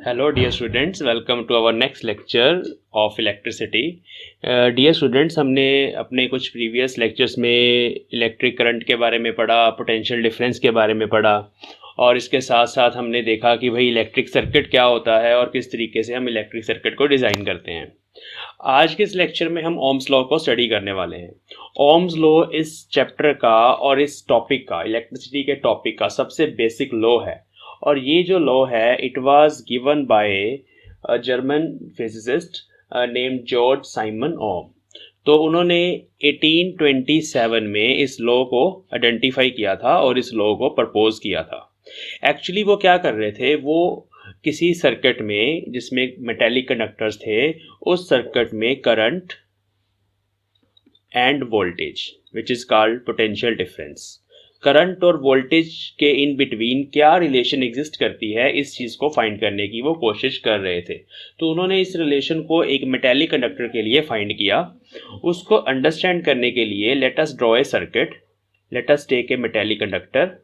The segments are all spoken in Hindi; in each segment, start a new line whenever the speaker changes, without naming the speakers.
Hello dear students, welcome to our next lecture of electricity. Dear students, हमने अपने कुछ प्रीवियस लेक्चर्स में इलेक्ट्रिक करंट के बारे में पढ़ा, पोटेंशियल डिफरेंस के बारे में पढ़ा और इसके साथ साथ हमने देखा कि भाई इलेक्ट्रिक सर्किट क्या होता है और किस तरीके से हम इलेक्ट्रिक सर्किट को डिज़ाइन करते हैं। आज के इस लेक्चर में हम ओम्स लॉ को स्टडी करने वाले हैं। ओम्स लॉ इस चैप्टर का और इस टॉपिक का, इलेक्ट्रिसिटी के टॉपिक का सबसे बेसिक लॉ है और ये जो लॉ है it was given by a German physicist named George Simon Ohm. तो उन्होंने 1827 में इस लॉ को आइडेंटिफाई किया था और इस लॉ को प्रपोज किया था। एक्चुअली वो क्या कर रहे थे, वो किसी सर्किट में जिसमें मेटेलिक कंडक्टर्स थे, उस सर्किट में current end voltage which is called potential difference, current और वोल्टेज के इन बिटवीन क्या रिलेशन एग्जिस्ट करती है, इस चीज़ को फाइंड करने की वो कोशिश कर रहे थे। तो उन्होंने इस रिलेशन को एक मेटेलिक कंडक्टर के लिए फाइंड किया। उसको अंडरस्टैंड करने के लिए let us draw a circuit, let us take a metallic conductor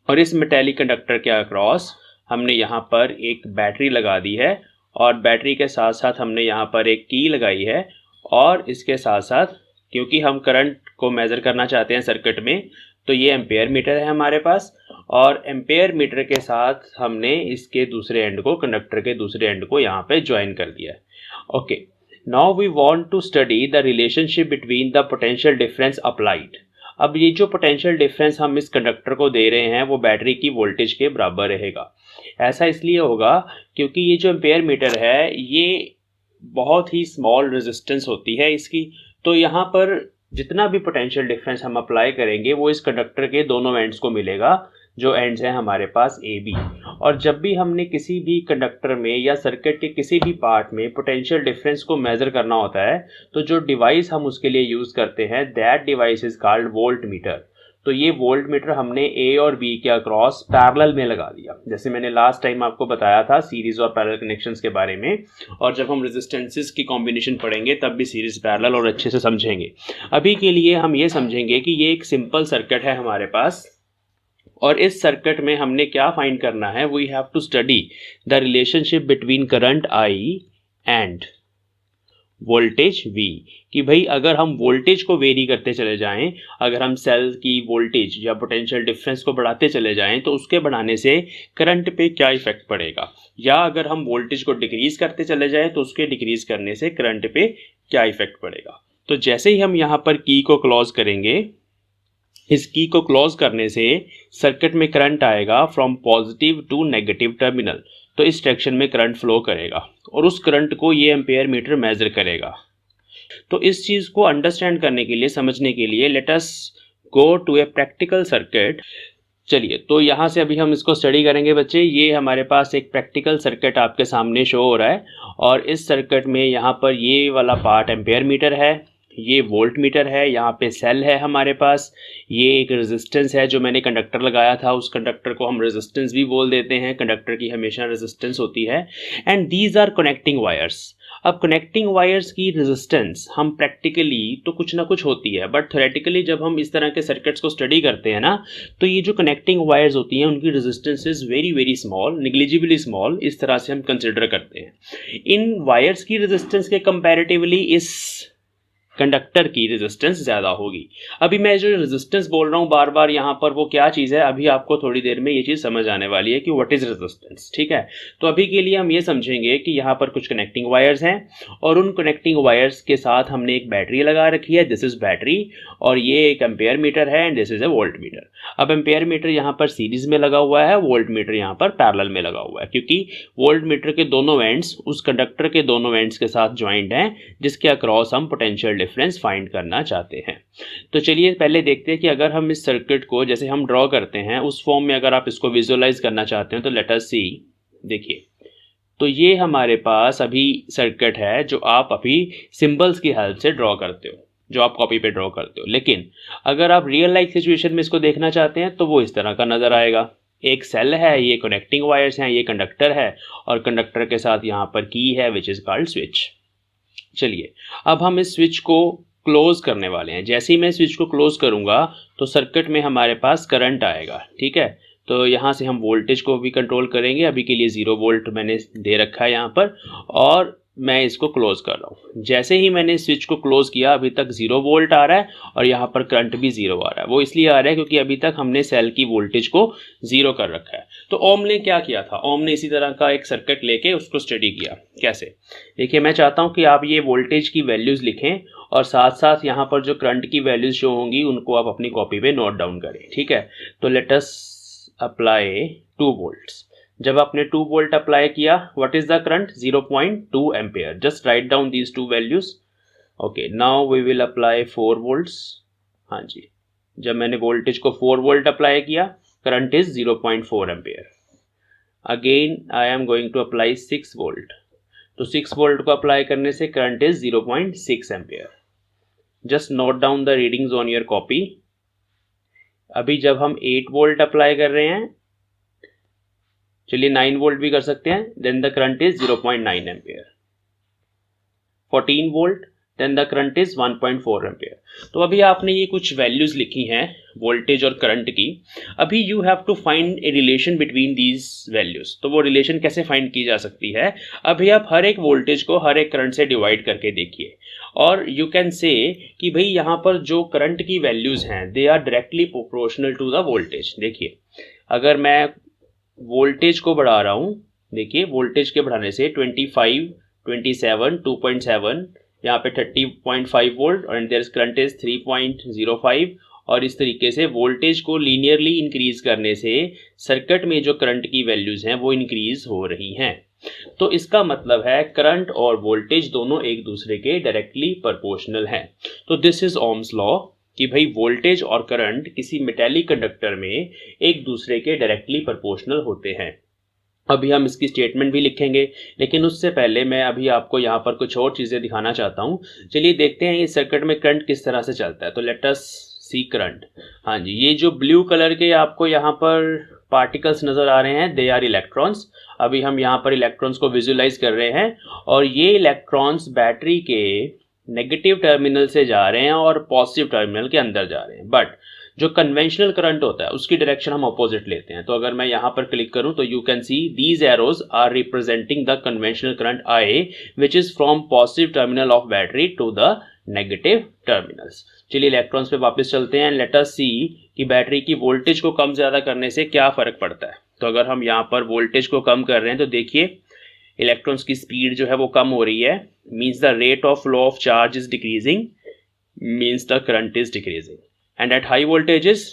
और इस मेटेलिक कंडक्टर के अक्रॉस हमने यहाँ पर एक बैटरी लगा दी है और बैटरी के साथ साथ हमने यहाँ पर एक की लगाई है और इसके साथ साथ क्योंकि हम करंट को मेज़र करना चाहते हैं सर्किट में, तो ये एम्पेयर मीटर है हमारे पास और एम्पेयर मीटर के साथ हमने इसके दूसरे एंड को, कंडक्टर के दूसरे एंड को यहाँ पे ज्वाइन कर दिया है। Okay, now we want to study the relationship between the potential difference applied. अब ये जो पोटेंशियल डिफरेंस हम इस कंडक्टर को दे रहे हैं वो बैटरी की वोल्टेज के बराबर रहेगा। ऐसा इसलिए होगा क्योंकि ये जो एम्पेयर मीटर है ये बहुत ही स्मॉल रेजिस्टेंस होती है इसकी, तो यहाँ पर जितना भी पोटेंशियल डिफरेंस हम अप्लाई करेंगे वो इस कंडक्टर के दोनों एंड्स को मिलेगा, जो एंड्स हैं हमारे पास ए बी। और जब भी हमने किसी भी कंडक्टर में या सर्किट के किसी भी पार्ट में पोटेंशियल डिफरेंस को मेज़र करना होता है तो जो डिवाइस हम उसके लिए यूज़ करते हैं that device is called volt meter. तो ये वोल्ट मीटर हमने ए और बी के अक्रॉस पैरेलल में लगा दिया, जैसे मैंने लास्ट टाइम आपको बताया था सीरीज और पैरेलल कनेक्शंस के बारे में, और जब हम रेजिस्टेंसेस की कॉम्बिनेशन पढ़ेंगे तब भी सीरीज पैरेलल और अच्छे से समझेंगे। अभी के लिए हम ये समझेंगे कि ये एक सिंपल सर्किट है हमारे पास और इस सर्किट में हमने क्या फाइंड करना है, we have to study the relationship between current I and voltage V, कि भाई अगर हम वोल्टेज को वेरी करते चले जाएं, अगर हम सेल की वोल्टेज या पोटेंशियल डिफरेंस को बढ़ाते चले जाएं तो उसके बढ़ाने से करंट पे क्या इफेक्ट पड़ेगा, या अगर हम वोल्टेज को डिक्रीज करते चले जाएं तो उसके डिक्रीज करने से करंट पे क्या इफेक्ट पड़ेगा। तो जैसे ही हम यहाँ पर की को क्लोज करेंगे, इस की को क्लोज करने से सर्किट में करंट आएगा from positive to negative terminal, तो इस डायरेक्शन में करंट फ्लो करेगा और उस करंट को ये एम्पेयर मीटर मेजर करेगा। तो इस चीज़ को अंडरस्टैंड करने के लिए, समझने के लिए let us go to a practical circuit. चलिए, तो यहाँ से अभी हम इसको स्टडी करेंगे बच्चे। ये हमारे पास एक प्रैक्टिकल सर्किट आपके सामने शो हो रहा है और इस सर्किट में यहाँ पर ये वाला पार्ट एम्पेयर मीटर है, ये वोल्ट मीटर है, यहाँ पे सेल है हमारे पास, ये एक रेजिस्टेंस है जो मैंने कंडक्टर लगाया था, उस कंडक्टर को हम रेजिस्टेंस भी बोल देते हैं, कंडक्टर की हमेशा रेजिस्टेंस होती है। And these are connecting wires. अब कनेक्टिंग वायर्स की रेजिस्टेंस हम प्रैक्टिकली तो कुछ ना कुछ होती है, बट थ्योरेटिकली जब हम इस तरह के सर्किट्स को स्टडी करते हैं ना, तो ये जो कनेक्टिंग वायर्स होती हैं उनकी resistance is very very small, negligibly small, इस तरह से हम कंसिडर करते हैं। इन वायर्स की रेजिस्टेंस के कंपैरेटिवली इस कंडक्टर की रेजिस्टेंस ज़्यादा होगी। अभी मैं जो रेजिस्टेंस बोल रहा हूँ बार बार यहाँ पर, वो क्या चीज़ है, अभी आपको थोड़ी देर में ये चीज़ समझ आने वाली है कि व्हाट इज़ रेजिस्टेंस। ठीक है, तो अभी के लिए हम ये समझेंगे कि यहाँ पर कुछ कनेक्टिंग वायर्स हैं और उन कनेक्टिंग वायर्स के साथ हमने एक बैटरी लगा रखी है, दिस इज़ बैटरी, और ये एक एम्पेयर मीटर है and this is a volt meter. अब एम्पेयर मीटर यहाँ पर सीरीज में लगा हुआ है, वोल्ट मीटर यहाँ पर पैरेलल में लगा हुआ है, क्योंकि वोल्ट मीटर के दोनों एंड्स उस कंडक्टर के दोनों एंड्स के साथ ज्वाइंट हैं जिसके अक्रॉस हम पोटेंशियल डिफरेंस फाइंड करना चाहते हैं। तो चलिए पहले देखते हैं कि अगर हम इस सर्किट को जैसे हम ड्रॉ करते हैं उस फॉर्म में अगर आप इसको विजुअलाइज करना चाहते हैं तो लेट अस सी। देखिए, तो ये हमारे पास अभी सर्किट है जो आप अभी सिंबल्स की हेल्प से ड्रॉ करते हो, जो आप कॉपी पे ड्रॉ करते हो, लेकिन अगर आप रियल लाइफ सिचुएशन में इसको देखना चाहते हैं तो वो इस तरह का नजर आएगा। एक सेल है, ये कनेक्टिंग वायर्स हैं, ये कंडक्टर है और कंडक्टर के साथ यहाँ पर की है विच इज कॉल्ड स्विच। चलिए, अब हम इस स्विच को क्लोज करने वाले हैं। जैसे ही मैं स्विच को क्लोज करूंगा तो सर्किट में हमारे पास करंट आएगा। ठीक है, तो यहाँ से हम वोल्टेज को भी कंट्रोल करेंगे। अभी के लिए 0 वोल्ट मैंने दे रखा है यहाँ पर, और मैं इसको क्लोज कर रहा हूँ। जैसे ही मैंने स्विच को क्लोज किया, अभी तक 0 वोल्ट आ रहा है और यहाँ पर करंट भी 0 आ रहा है। वो इसलिए आ रहा है क्योंकि अभी तक हमने सेल की वोल्टेज को 0 कर रखा है। तो ओम ने क्या किया था, ओम ने इसी तरह का एक सर्किट लेके उसको स्टडी किया। कैसे, देखिए मैं चाहता हूँ कि आप ये वोल्टेज की वैल्यूज़ लिखें और साथ साथ यहाँ पर जो करंट की वैल्यूज़ शो होंगी उनको आप अपनी कॉपी पे नोट डाउन करें, ठीक है। तो लेट अस अप्लाई 2 वोल्ट्स। जब आपने 2 वोल्ट अप्लाई किया, what is the current, 0.2 ampere. Just write down these two values. Okay, now we will apply 4 volts. हाँ जी, जब मैंने वोल्टेज को 4 वोल्ट अप्लाई किया, current is 0.4 ampere. Again I am going to apply 6 volt. तो 6 वोल्ट को अप्लाई करने से current is 0.6 ampere. Just note down the readings on your copy. अभी जब हम 8 वोल्ट अप्लाई कर रहे हैं, चलिए 9 वोल्ट भी कर सकते हैं, then the current is 0.9 ampere. 14 volt, then the current is 1.4 ampere. तो अभी आपने ये कुछ वैल्यूज लिखी हैं वोल्टेज और करंट की। अभी you have to find a relation between these values. तो वो रिलेशन कैसे फाइंड की जा सकती है, अभी आप हर एक वोल्टेज को हर एक करंट से डिवाइड करके देखिए, और यू कैन से कि भाई यहाँ पर जो करंट की वैल्यूज हैं they are directly proportional to the voltage. देखिए, अगर मैं वोल्टेज को बढ़ा रहा हूँ, देखिए वोल्टेज के बढ़ाने से 25, 27, 2.7, यहाँ पे 30.5 वोल्ट और देयर करंट इज 3.05, और इस तरीके से वोल्टेज को लीनियरली इंक्रीज करने से सर्किट में जो करंट की वैल्यूज हैं वो इंक्रीज हो रही हैं। तो इसका मतलब है करंट और वोल्टेज दोनों एक दूसरे के डायरेक्टली प्रोपोर्शनल हैं। तो दिस इज ओम्स लॉ कि भाई वोल्टेज और करंट किसी मेटेलिक कंडक्टर में एक दूसरे के डायरेक्टली प्रोपोर्शनल होते हैं। अभी हम इसकी स्टेटमेंट भी लिखेंगे, लेकिन उससे पहले मैं अभी आपको यहाँ पर कुछ और चीज़ें दिखाना चाहता हूँ। चलिए देखते हैं इस सर्किट में करंट किस तरह से चलता है। तो लेट अस सी करंट। हाँ जी, ये जो ब्लू कलर के आपको यहाँ पर पार्टिकल्स नज़र आ रहे हैं, दे आर इलेक्ट्रॉन्स। अभी हम यहाँ पर इलेक्ट्रॉन्स को विजुलाइज कर रहे हैं, और ये इलेक्ट्रॉन्स बैटरी के नेगेटिव टर्मिनल से जा रहे हैं और पॉजिटिव टर्मिनल के अंदर जा रहे हैं। बट जो कन्वेंशनल करंट होता है उसकी डायरेक्शन हम अपोजिट लेते हैं। तो अगर मैं यहाँ पर क्लिक करूँ तो you can see these arrows are representing the conventional current I, which is from positive terminal of battery to the negative terminals. चलिए इलेक्ट्रॉन्स पे वापस चलते हैं। लेट अस सी कि बैटरी की वोल्टेज को कम ज़्यादा करने से क्या फ़र्क पड़ता है। तो अगर हम यहाँ पर वोल्टेज को कम कर रहे हैं तो देखिए इलेक्ट्रॉन्स की स्पीड जो है वो कम हो रही है, means the rate of flow of charge is decreasing, means the current is decreasing. And at high voltages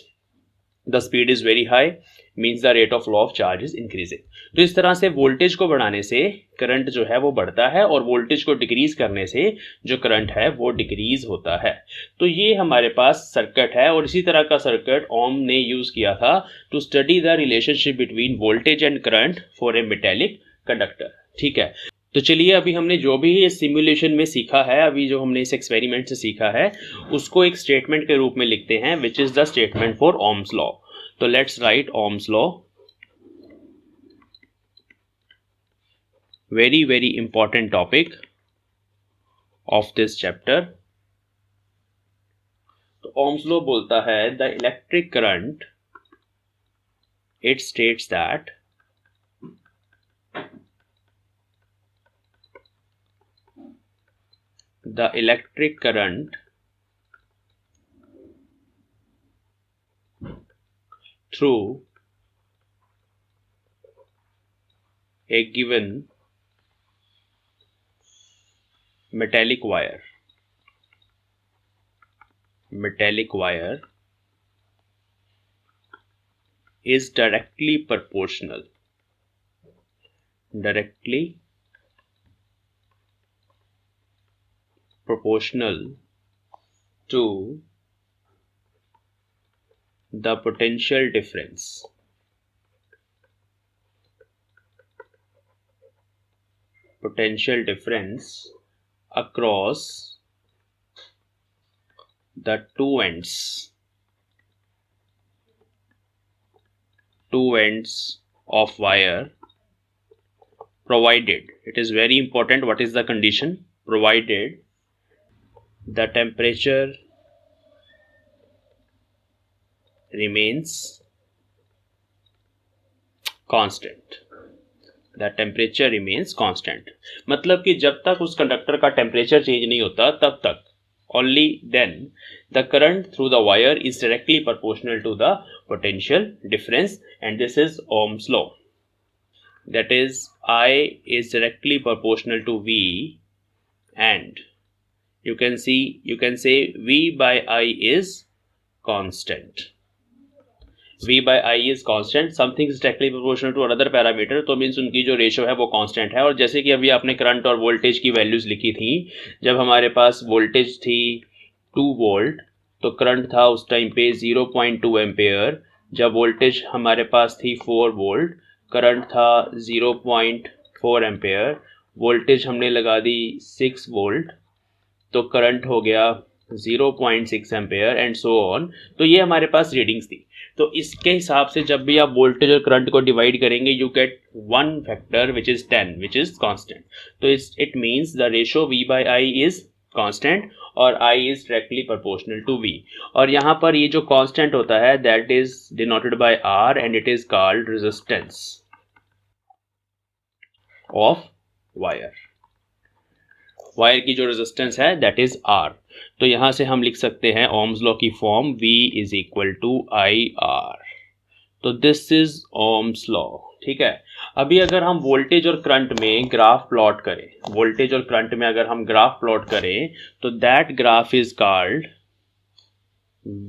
the speed is very high, means the rate of flow of charge is increasing। तो इस तरह से वोल्टेज को बढ़ाने से करंट जो है वो बढ़ता है, और वोल्टेज को डिक्रीज करने से जो करंट है वो डिक्रीज होता है। तो ये हमारे पास सर्किट है, और इसी तरह का सर्किट ओम ने यूज किया था to study the relationship between voltage and current for a metallic conductor. ठीक है, तो चलिए अभी हमने जो भी इस सिमुलेशन में सीखा है, अभी जो हमने इस एक्सपेरिमेंट से सीखा है उसको एक स्टेटमेंट के रूप में लिखते हैं, which is the statement for Ohm's law. तो let's write Ohm's law. Very very important topic of this chapter. तो ओम्स लॉ बोलता है the electric current, it states that the electric current through a given metallic wire is directly proportional to the potential difference across the two ends of wire, provided, it is very important, what is the condition, provided the temperature remains constant, the temperature remains constant. मतलब कि जब तक उस कंडक्टर का टेम्परेचर चेंज नहीं होता तब तक, only then the current through the wire is directly proportional to the potential difference, and this is Ohm's law. That is, I is directly proportional to V, and you can say V by I is constant. V by I is constant, something is directly proportional to another parameter, तो मीन्स उनकी जो रेशो है वो कांस्टेंट है। और जैसे कि अभी आपने करंट और वोल्टेज की वैल्यूज लिखी थी, जब हमारे पास वोल्टेज थी 2 वोल्ट तो करंट था उस टाइम पे 0.2 एम्पेयर। जब वोल्टेज हमारे पास थी 4 वोल्ट, करंट था 0.4 एम्पेयर। वोल्टेज हमने लगा दी 6 वोल्ट तो करंट हो गया 0.6 एम्पेयर एंड सो ऑन। तो ये हमारे पास रीडिंग्स थी। तो इसके हिसाब से जब भी आप वोल्टेज और करंट को डिवाइड करेंगे you get one factor which is 10 which is constant. तो it means the ratio V by I is constant और I is directly proportional to V। और यहाँ पर ये जो कांस्टेंट होता है that is denoted by R and it is called resistance of wire. Wire की जो रेजिस्टेंस है दैट इज R। तो यहां से हम लिख सकते हैं ओम्स लॉ की form V is equal to IR। तो दिस इज ओम्स लॉ। ठीक है, अभी अगर हम वोल्टेज और करंट में ग्राफ प्लॉट करें, वोल्टेज और करंट में अगर हम ग्राफ प्लॉट करें तो that graph is called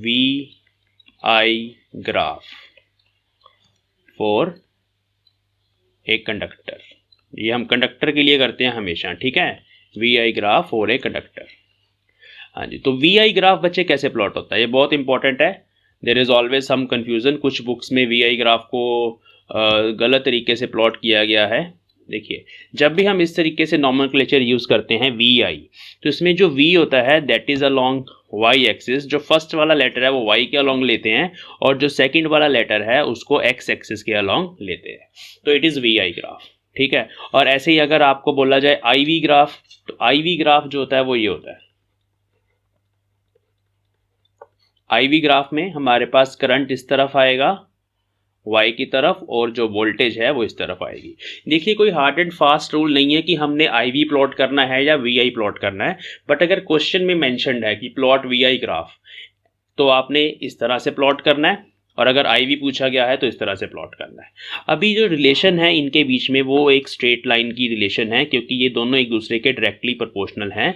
VI graph for a conductor. ये हम कंडक्टर के लिए करते हैं हमेशा। ठीक है, VI graph for a conductor. हाँ जी, तो VI ग्राफ बच्चे कैसे प्लॉट होता है, ये बहुत इंपॉर्टेंट है। There is always some confusion, कुछ बुक्स में VI ग्राफ को गलत तरीके से प्लॉट किया गया है। देखिए, जब भी हम इस तरीके से नॉमेनक्लेचर यूज करते हैं VI, तो इसमें जो V होता है that is along Y axis. जो फर्स्ट वाला लेटर है वो Y के अलोंग लेते हैं और जो सेकंड वाला लेटर है उसको X एक्सिस के अलोंग लेते हैं। तो इट इज VI ग्राफ। ठीक है, और ऐसे ही अगर आपको बोला जाए IV ग्राफ, तो IV ग्राफ जो होता है वो ये होता है। IV ग्राफ में हमारे पास करंट इस तरफ आएगा Y की तरफ और जो वोल्टेज है वो इस तरफ आएगी। देखिए, कोई हार्ड एंड फास्ट रूल नहीं है कि हमने IV प्लॉट करना है या VI प्लॉट करना है, बट अगर क्वेश्चन में मेंशन्ड है कि प्लॉट VI ग्राफ तो आपने इस तरह से प्लॉट करना है, और अगर IV पूछा गया है तो इस तरह से प्लॉट करना है। अभी जो रिलेशन है इनके बीच में वो एक स्ट्रेट लाइन की रिलेशन है, क्योंकि ये दोनों एक दूसरे के डायरेक्टली प्रोपोर्शनल हैं।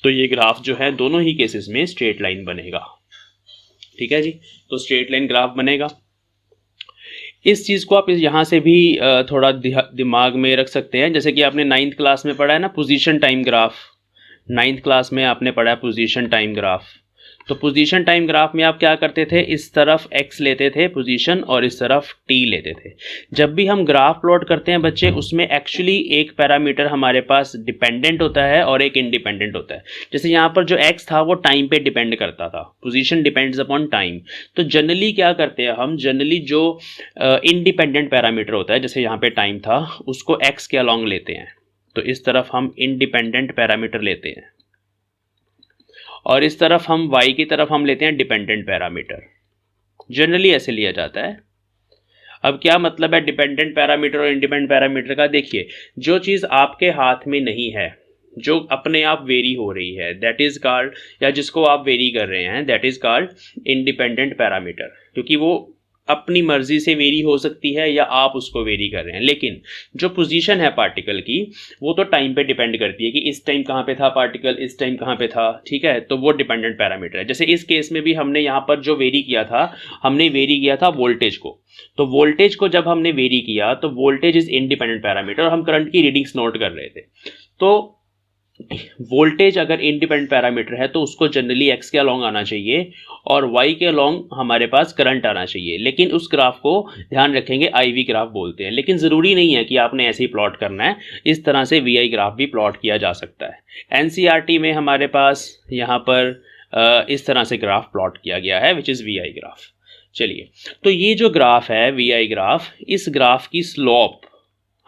तो ये ग्राफ जो है दोनों ही केसेस में स्ट्रेट लाइन बनेगा। ठीक है जी, तो स्ट्रेट लाइन ग्राफ बनेगा। इस चीज़ को आप यहाँ से भी थोड़ा दिमाग में रख सकते हैं। जैसे कि आपने 9th क्लास में पढ़ा है ना position time graph, 9th class में आपने पढ़ा है पोजीशन टाइम ग्राफ। तो पोजीशन टाइम ग्राफ में आप क्या करते थे, इस तरफ x लेते थे पोजीशन और इस तरफ t लेते थे। जब भी हम ग्राफ प्लॉट करते हैं बच्चे, उसमें एक्चुअली एक पैरामीटर हमारे पास डिपेंडेंट होता है और एक इंडिपेंडेंट होता है। जैसे यहाँ पर जो x था वो टाइम पे डिपेंड करता था, पोजीशन डिपेंड्स अपॉन टाइम। तो जनरली क्या करते हैं हम, जनरली जो इंडिपेंडेंट पैरामीटर होता है, जैसे यहाँ पे टाइम था, उसको x के अलॉन्ग लेते हैं। तो इस तरफ हम इंडिपेंडेंट पैरामीटर लेते हैं और इस तरफ हम y की तरफ हम लेते हैं डिपेंडेंट पैरामीटर। जनरली ऐसे लिया जाता है। अब क्या मतलब है डिपेंडेंट पैरामीटर और इंडिपेंडेंट पैरामीटर का? देखिए, जो चीज़ आपके हाथ में नहीं है, जो अपने आप वेरी हो रही है, दैट इज कॉल्ड, या जिसको आप वेरी कर रहे हैं that is called independent parameter, क्योंकि वो अपनी मर्जी से वेरी हो सकती है या आप उसको वेरी कर रहे हैं। लेकिन जो पोजीशन है पार्टिकल की वो तो टाइम पे डिपेंड करती है कि इस टाइम कहाँ पे था पार्टिकल, इस टाइम कहाँ पे था। ठीक है, तो वो डिपेंडेंट पैरामीटर है। जैसे इस केस में भी हमने यहाँ पर जो वेरी किया था, हमने वेरी किया था वोल्टेज को। तो वोल्टेज को जब हमने वेरी किया तो वोल्टेज इज इंडिपेंडेंट पैरामीटर और हम करंट की रीडिंग्स नोट कर रहे थे। तो वोल्टेज अगर इंडिपेंडेंट पैरामीटर है तो उसको जनरली x के अलॉन्ग आना चाहिए और y के अलॉन्ग हमारे पास करंट आना चाहिए। लेकिन उस ग्राफ को ध्यान रखेंगे IV ग्राफ बोलते हैं। लेकिन ज़रूरी नहीं है कि आपने ऐसे ही प्लॉट करना है, इस तरह से VI ग्राफ भी प्लॉट किया जा सकता है। NCERT में हमारे पास यहाँ पर इस तरह से ग्राफ प्लॉट किया गया है विच इज़ VI ग्राफ। चलिए, तो ये जो ग्राफ है VI ग्राफ, इस ग्राफ की स्लोप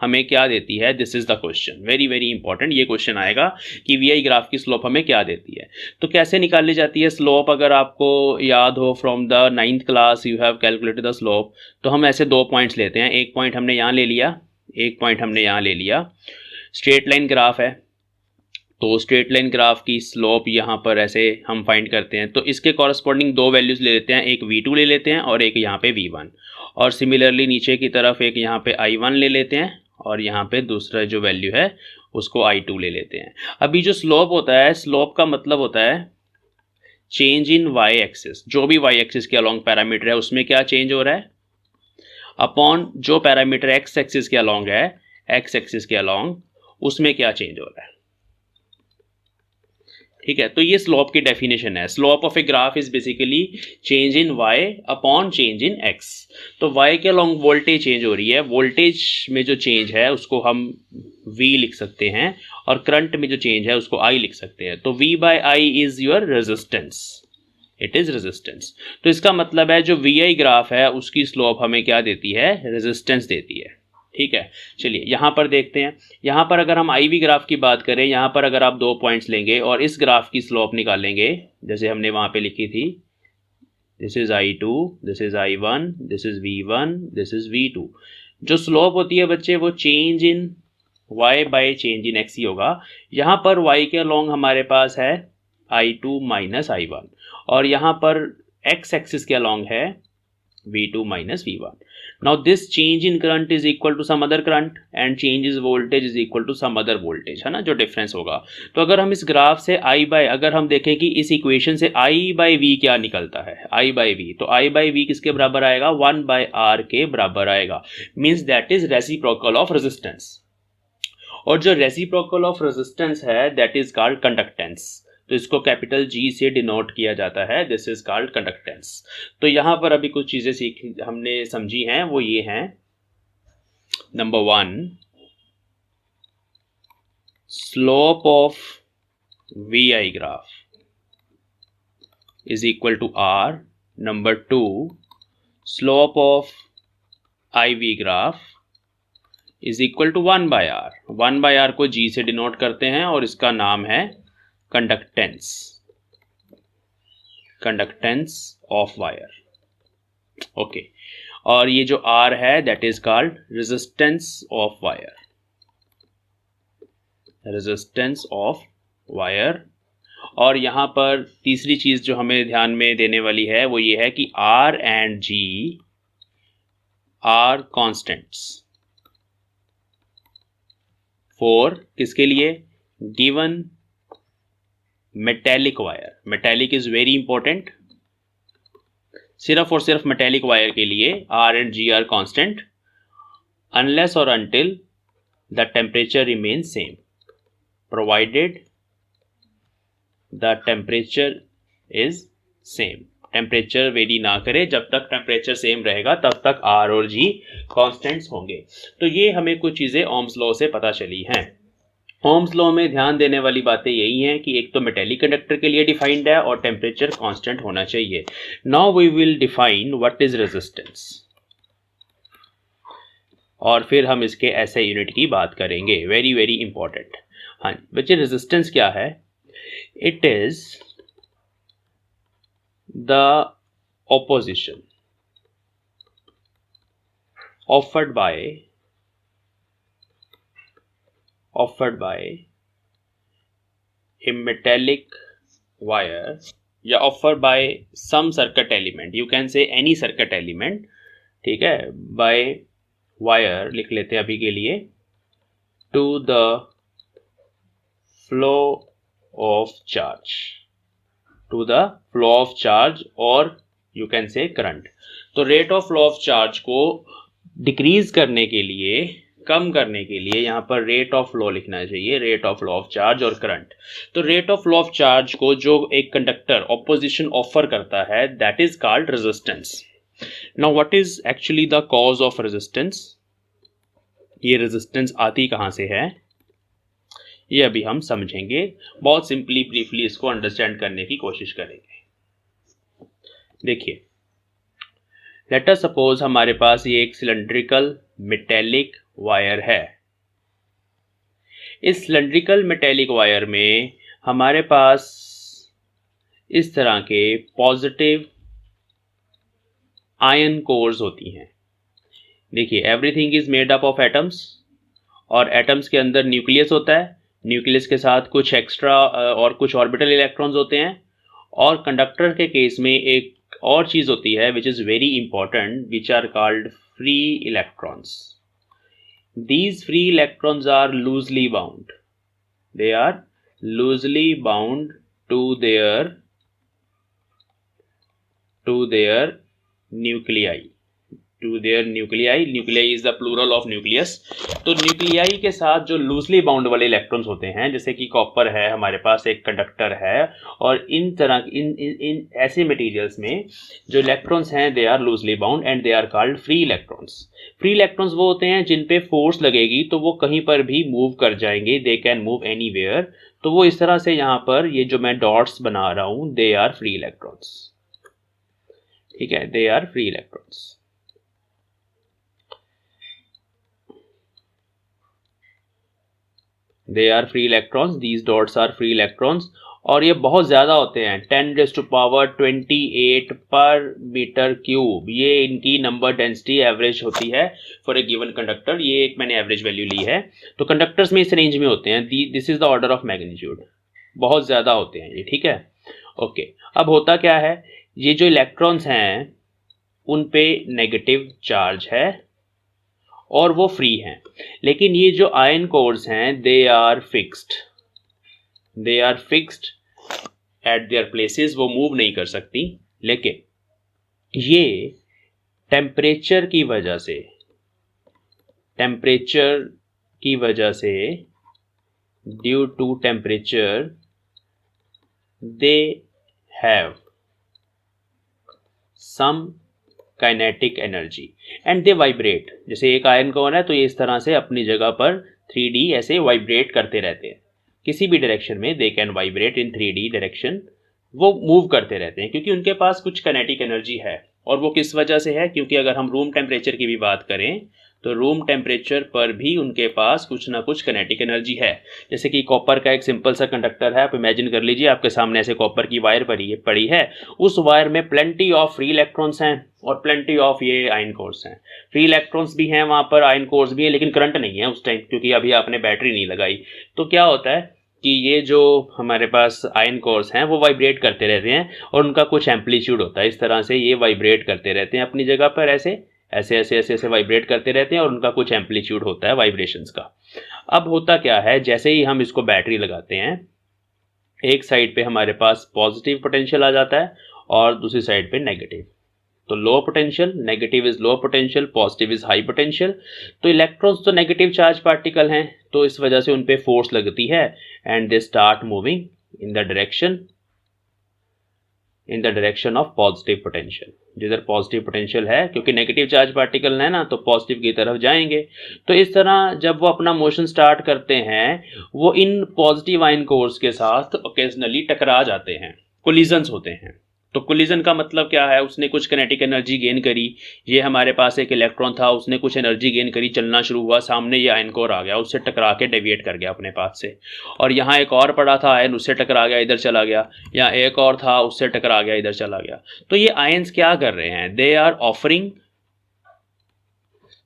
हमें क्या देती है, this is the question, very very important. ये क्वेश्चन आएगा कि वी आई ग्राफ की स्लोप हमें क्या देती है। तो कैसे निकाली जाती है स्लोप, अगर आपको याद हो from the 9th class you have calculated the slope. तो हम ऐसे 2 पॉइंट्स लेते हैं, एक पॉइंट हमने यहाँ ले लिया, एक पॉइंट हमने यहाँ ले लिया। स्ट्रेट लाइन ग्राफ है, तो स्ट्रेट लाइन ग्राफ की स्लोप यहाँ पर ऐसे हम फाइंड करते हैं। तो इसके कॉरस्पॉन्डिंग 2 वैल्यूज़ ले लेते हैं, एक V2 ले लेते हैं और एक यहाँ पे V1, और सिमिलरली नीचे की तरफ एक यहाँ पे I1 ले लेते हैं और यहाँ पे दूसरा जो वैल्यू है उसको I2 ले लेते हैं। अभी जो स्लोप होता है, स्लोप का मतलब होता है चेंज इन y एक्सिस, जो भी y एक्सिस के अलॉन्ग पैरामीटर है उसमें क्या चेंज हो रहा है, अपॉन जो पैरामीटर x एक्सिस के अलॉन्ग है, x एक्सिस के अलॉन्ग उसमें क्या चेंज हो रहा है। ठीक है, तो ये स्लोप की डेफिनेशन है। Slope of a graph is basically change in y upon change in x। तो y के अलॉन्ग वोल्टेज चेंज हो रही है, वोल्टेज में जो चेंज है उसको हम v लिख सकते हैं, और करंट में जो चेंज है उसको I लिख सकते हैं। तो v by I is your resistance, it is resistance. तो इसका मतलब है जो वी आई ग्राफ है उसकी स्लोप हमें क्या देती है, रेजिस्टेंस देती है। ठीक है, चलिए यहाँ पर देखते हैं। यहाँ पर अगर हम आई वी ग्राफ की बात करें, यहाँ पर अगर आप 2 पॉइंट्स लेंगे और इस ग्राफ की स्लोप निकालेंगे, जैसे हमने वहाँ पे लिखी थी, this is I2, this is I1, this is V1, this is V2। जो स्लोप होती है बच्चे वो change in y by change in x ही होगा। यहाँ पर y के अलॉन्ग हमारे पास है I2 माइनस I1, और यहाँ पर x एक्सिस के अलॉन्ग है V2 minus V1. Now this change in current is equal to some other current and change in voltage is equal to some other voltage, है ना, जो डिफरेंस होगा। तो अगर हम इस ग्राफ से I बाय, अगर हम देखें कि इस इक्वेशन से I बाई V क्या निकलता है, I बाई V, तो I बाई V किसके बराबर आएगा, 1 बाय R के बराबर आएगा। Means that is reciprocal of resistance, और जो रेसिप्रोकल ऑफ रेजिस्टेंस है दैट इज कॉल्ड कंडक्टेंस। तो इसको कैपिटल G से डिनोट किया जाता है, दिस इज कॉल्ड कंडक्टेंस। तो यहाँ पर अभी कुछ चीज़ें हमने समझी हैं, वो ये हैं, number 1, slope of V I graph is equal to R। Number 2, slope of I V graph is equal to 1 by R। 1 by R को G से डिनोट करते हैं और इसका नाम है conductance, conductance of wire. Okay, और ये जो R है that is called resistance of wire, resistance of wire. और यहाँ पर तीसरी चीज जो हमें ध्यान में देने वाली है वो ये है कि R and G are constants for किसके लिए, given metallic wire. Metallic is very important, सिर्फ और सिर्फ मेटेलिक वायर के लिए R and G are constant unless और until the temperature remains same, provided the temperature is same. Temperature vary ना करे, जब तक टेम्परेचर सेम रहेगा तब तक R और G कांस्टेंट्स होंगे। तो ये हमें कुछ चीज़ें ओम्स लॉ से पता चली हैं। ओम्स लॉ में ध्यान देने वाली बातें यही हैं कि एक तो मेटेलिक कंडक्टर के लिए डिफाइंड है और टेम्परेचर कांस्टेंट होना चाहिए। Now we will define what is resistance, और फिर हम इसके ऐसे यूनिट की बात करेंगे, वेरी वेरी इंपॉर्टेंट। हाँ बच्चे, रेजिस्टेंस क्या है, it is the opposition offered by a metallic wire या offered by some circuit element, you can say any circuit element, ठीक है, by wire लिख लेते हैं अभी के लिए, to the flow of charge, to the flow of charge, और you can say current। तो rate of flow of charge को डिक्रीज करने के लिए, कम करने के लिए यहाँ पर रेट ऑफ फ्लो लिखना चाहिए, rate of flow of charge और करंट। तो rate of flow of charge को जो एक कंडक्टर ऑपोजिशन ऑफर करता है that is called resistance. Now what is actually the cause of resistance, ये रेजिस्टेंस आती कहाँ से है ये अभी हम समझेंगे, बहुत सिंपली ब्रीफली इसको अंडरस्टैंड करने की कोशिश करेंगे। देखिए, लेट अस सपोज हमारे पास ये एक सिलेंड्रिकल मेटेलिक वायर है। इस सिलेंड्रिकल मेटेलिक वायर में हमारे पास इस तरह के पॉजिटिव आयन कोर्स होती हैं। देखिए, everything is made up of atoms, और एटम्स के अंदर न्यूक्लियस होता है, न्यूक्लियस के साथ कुछ एक्स्ट्रा और कुछ ऑर्बिटल इलेक्ट्रॉन्स होते हैं, और कंडक्टर के केस में एक और चीज होती है which is very important, which are called free electrons. These free electrons are loosely bound. They are loosely bound to their nuclei. Nuclei is the plural of nucleus. तो न्यूक्लियाई के साथ जो लूजली बाउंड वाले इलेक्ट्रॉन्स होते हैं, जैसे कि कॉपर है, हमारे पास एक कंडक्टर है, और इन तरह इन ऐसे मटेरियल्स में जो इलेक्ट्रॉन्स हैं they are loosely bound and they are called free electrons. Free electrons वो होते हैं जिन पे फोर्स लगेगी तो वो कहीं पर भी मूव कर जाएंगे, दे कैन मूव एनीवेयर। तो वो इस तरह से यहाँ पर ये जो मैं डॉट्स बना रहा हूँ, दे आर फ्री इलेक्ट्रॉन्स। ठीक है, they are free electrons. They are free electrons, these dots are free electrons. और ये बहुत ज़्यादा होते हैं, 10⁻28 पर मीटर क्यूब, ये इनकी नंबर डेंसिटी एवरेज होती है फॉर ए गिवन कंडक्टर। ये एक मैंने एवरेज वैल्यू ली है, तो कंडक्टर्स में इस रेंज में होते हैं। This is the order of magnitude, बहुत ज़्यादा होते हैं ये। ठीक है, ओके। अब होता क्या है, ये जो इलेक्ट्रॉन्स हैं उन पे नेगेटिव चार्ज है और वो फ्री हैं, लेकिन ये जो आयन कोर्स हैं they are fixed at their places, वो मूव नहीं कर सकती। लेकिन ये टेम्परेचर की वजह से due to temperature they have some kinetic energy and they vibrate. जैसे एक आयन कोर है तो ये इस तरह से अपनी जगह पर 3D ऐसे वाइब्रेट करते रहते हैं किसी भी डायरेक्शन में, they can vibrate in 3D direction. वो मूव करते रहते हैं क्योंकि उनके पास कुछ काइनेटिक एनर्जी है। और वो किस वजह से है, क्योंकि अगर हम रूम टेम्परेचर की भी बात करें तो रूम टेम्परेचर पर भी उनके पास कुछ ना कुछ काइनेटिक एनर्जी है। जैसे कि कॉपर का एक सिंपल सा कंडक्टर है, आप इमेजिन कर लीजिए आपके सामने ऐसे कॉपर की वायर पड़ी है, उस वायर में प्लेंटी ऑफ फ्री इलेक्ट्रॉन्स हैं और प्लेंटी ऑफ ये आयन कोर्स हैं। फ्री इलेक्ट्रॉन्स भी हैं वहाँ पर, आयन कोर्स भी है, लेकिन करंट नहीं है उस टाइम क्योंकि अभी आपने बैटरी नहीं लगाई। तो क्या होता है कि ये जो हमारे पास आयन कोर्स हैं वो वाइब्रेट करते रहते हैं और उनका कुछ एम्पलीट्यूड होता है। इस तरह से ये वाइब्रेट करते रहते हैं अपनी जगह पर, ऐसे वाइब्रेट करते रहते हैं और उनका कुछ एम्पलीट्यूड होता है वाइब्रेशंस का। अब होता क्या है, जैसे ही हम इसको बैटरी लगाते हैं, एक साइड पे हमारे पास पॉजिटिव पोटेंशियल आ जाता है और दूसरी साइड पे नेगेटिव। तो low potential, negative is low potential, positive is high potential. तो इलेक्ट्रॉन्स तो नेगेटिव चार्ज पार्टिकल हैं, तो इस वजह से उन पे फोर्स लगती है and they start moving in the direction of positive potential. जिधर पॉजिटिव पोटेंशियल है, क्योंकि नेगेटिव चार्ज पार्टिकल है ना, तो पॉजिटिव की तरफ जाएंगे। तो इस तरह जब वो अपना मोशन स्टार्ट करते हैं, वो इन पॉजिटिव आयन कोर्स के साथ ओकेजनली टकरा जाते हैं, कोलिजन्स होते हैं। तो कोलिजन का मतलब क्या है, उसने कुछ काइनेटिक एनर्जी गेन करी। ये हमारे पास एक इलेक्ट्रॉन था, उसने कुछ एनर्जी गेन करी, चलना शुरू हुआ, सामने ये आयन कोर आ गया, उससे टकरा के डेविएट कर गया अपने पाथ से। और यहाँ एक और पड़ा था आयन, उससे टकरा गया, इधर चला गया। यहाँ एक और था, उससे टकरा गया, इधर चला गया। तो ये आयन्स क्या कर रहे हैं, they are offering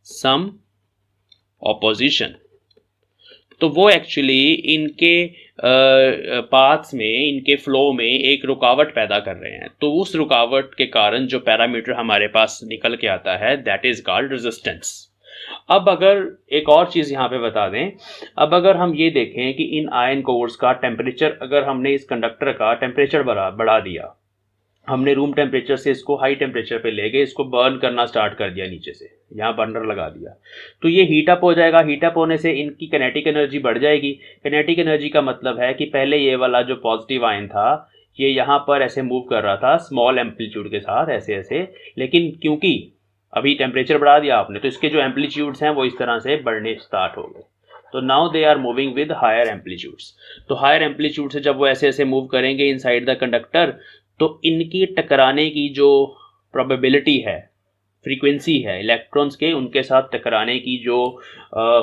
some opposition. तो वो एक्चुअली इनके पाथ्स में, इनके फ्लो में एक रुकावट पैदा कर रहे हैं। तो उस रुकावट के कारण जो पैरामीटर हमारे पास निकल के आता है, दैट इज कॉल्ड रेजिस्टेंस। अब अगर एक और चीज़ यहाँ पे बता दें, अब अगर हम ये देखें कि इन आयन कोर्स का टेम्परेचर, अगर हमने इस कंडक्टर का टेम्परेचर बढ़ा दिया, हमने रूम टेम्परेचर से इसको हाई टेम्परेचर पे ले गए, इसको बर्न करना स्टार्ट कर दिया, नीचे से यहाँ बर्नर लगा दिया, तो ये हीट अप हो जाएगा। हीट अप होने से इनकी काइनेटिक एनर्जी बढ़ जाएगी। काइनेटिक एनर्जी का मतलब है कि पहले ये वाला जो पॉजिटिव आयन था, ये यहाँ पर ऐसे मूव कर रहा था स्मॉल एम्पलीट्यूड के साथ, ऐसे, लेकिन क्योंकि अभी टेम्परेचर बढ़ा दिया आपने, तो इसके जो एम्पलीट्यूड्स हैं वो इस तरह से बढ़ने स्टार्ट हो गए। तो now they are moving with higher amplitudes. तो हायर एम्पलीट्यूड से जब वो ऐसे मूव करेंगे इनसाइड द कंडक्टर, तो इनकी टकराने की जो प्रोबेबिलिटी है फ्रीक्वेंसी है इलेक्ट्रॉन्स के, उनके साथ टकराने की जो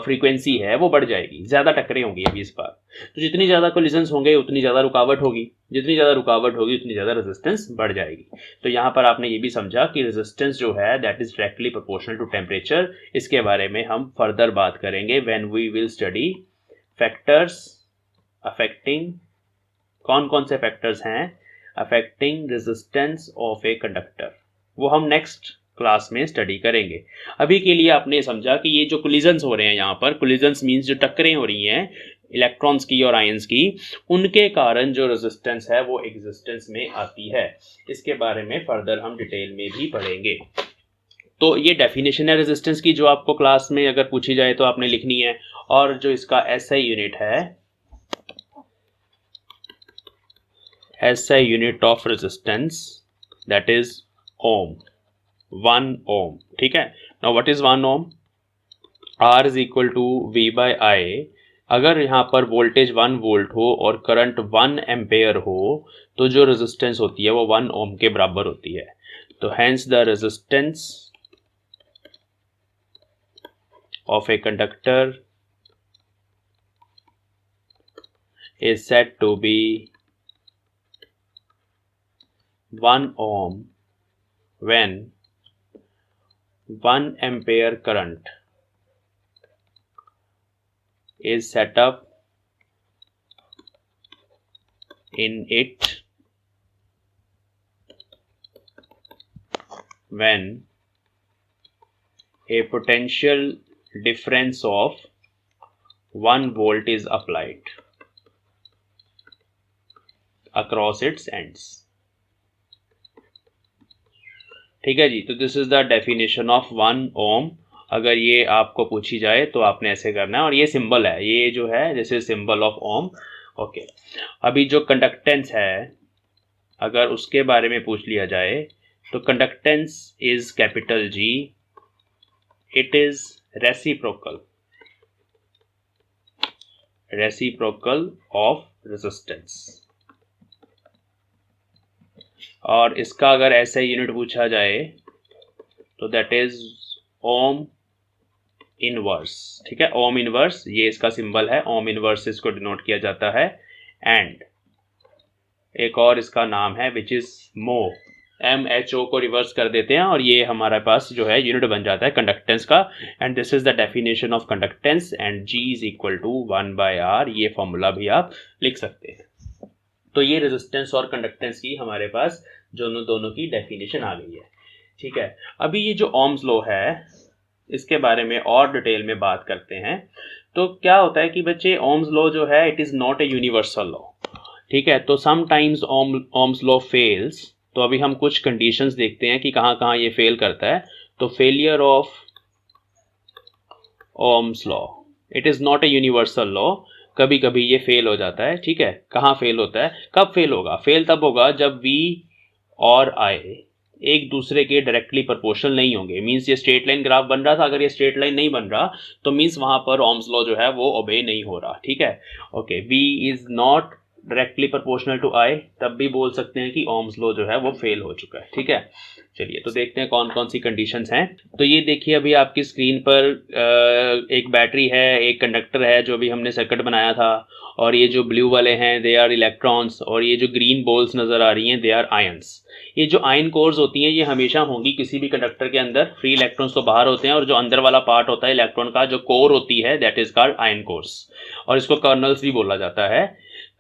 फ्रीक्वेंसी है वो बढ़ जाएगी, ज़्यादा टकरे होंगी अभी इस बार। तो जितनी ज़्यादा कोलिजन्स होंगे उतनी ज़्यादा रुकावट होगी, जितनी ज़्यादा रुकावट होगी उतनी ज़्यादा रेजिस्टेंस बढ़ जाएगी। तो यहाँ पर आपने ये भी समझा कि रेजिस्टेंस जो है that is directly proportional to temperature. इसके बारे में हम फर्दर बात करेंगे when we will study factors affecting, कौन कौन से फैक्टर्स हैं affecting resistance of a conductor, वो हम नेक्स्ट क्लास में स्टडी करेंगे। अभी के लिए आपने समझा कि ये जो कोलिजन्स हो रहे हैं, यहाँ पर कोलिजन्स मींस जो टक्करें हो रही हैं इलेक्ट्रॉन्स की और आयंस की, उनके कारण जो रेजिस्टेंस है वो एग्जिस्टेंस में आती है। इसके बारे में फर्दर हम डिटेल में भी पढ़ेंगे। तो ये डेफिनेशन है रेजिस्टेंस की, जो आपको क्लास में अगर पूछी जाए तो आपने लिखनी है। और जो इसका एसआई यूनिट है, SI unit of resistance that is ohm, 1 ohm, ठीक है। now what is 1 ohm? R is equal to V by I। अगर यहाँ पर वोल्टेज 1 वोल्ट हो और करंट 1 एम्पेयर हो तो जो रेजिस्टेंस होती है वो 1 ओम के बराबर होती है। तो hence the resistance of a conductor is said to be 1 ohm when 1 ampere current is set up in it when a potential difference of 1 volt is applied across its ends। ठीक है जी। तो this is the definition of 1 ओम। अगर ये आपको पूछी जाए तो आपने ऐसे करना है, और ये सिंबल है, ये जो है this is symbol of ohm. Okay, अभी जो कंडक्टेंस है अगर उसके बारे में पूछ लिया जाए तो conductance is capital G, it is reciprocal of resistance. और इसका अगर ऐसे यूनिट पूछा जाए तो दैट इज ओम इनवर्स। ठीक है, ओम इनवर्स ये इसका सिंबल है, ओम इनवर्स इसको डिनोट किया जाता है। एंड एक और इसका नाम है विच इज मो, MHO को रिवर्स कर देते हैं और ये हमारे पास जो है यूनिट बन जाता है कंडक्टेंस का। And this is the definition of conductance and G is equal to 1/R। ये फॉर्मूला भी आप लिख सकते हैं। तो ये रेजिस्टेंस और कंडक्टेंस की हमारे पास दोनों की डेफिनेशन आ गई है। ठीक है, अभी ये जो ओम्स लॉ है इसके बारे में और डिटेल में बात करते हैं। तो क्या होता है कि बच्चे ओम्स लॉ जो है it is not a universal law. ठीक है, तो समटाइम्स ओम्स लॉ फेल्स। तो अभी हम कुछ कंडीशंस देखते हैं कि कहाँ कहाँ ये फेल करता है। तो failure of Ohm's law, it is not a universal law, कभी कभी ये फेल हो जाता है। ठीक है, कहाँ फेल होता है, कब फेल होगा? फेल तब होगा जब V और I एक दूसरे के डायरेक्टली प्रोपोर्शनल नहीं होंगे। मींस ये स्ट्रेट लाइन ग्राफ बन रहा था, अगर ये स्ट्रेट लाइन नहीं बन रहा तो मींस वहां पर ओम्स लॉ जो है वो ओबे नहीं हो रहा। ठीक है, okay, V is not directly proportional to I, तब भी बोल सकते हैं कि ओम्स लॉ जो है वो फेल हो चुका है। ठीक है, चलिए तो देखते हैं कौन कौन सी कंडीशंस हैं। तो ये देखिए अभी आपकी स्क्रीन पर एक बैटरी है, एक कंडक्टर है जो अभी हमने सर्किट बनाया था, और ये जो ब्लू वाले हैं दे आर इलेक्ट्रॉन्स, और ये जो ग्रीन बॉल्स नज़र आ रही हैं दे आर आयंस। ये जो आयन कोर्स होती हैं ये हमेशा होंगी किसी भी कंडक्टर के अंदर। फ्री इलेक्ट्रॉन्स तो बाहर होते हैं और जो अंदर वाला पार्ट होता है इलेक्ट्रॉन का जो कोर होती है that is called ion course, और इसको कर्नल्स भी बोला जाता है,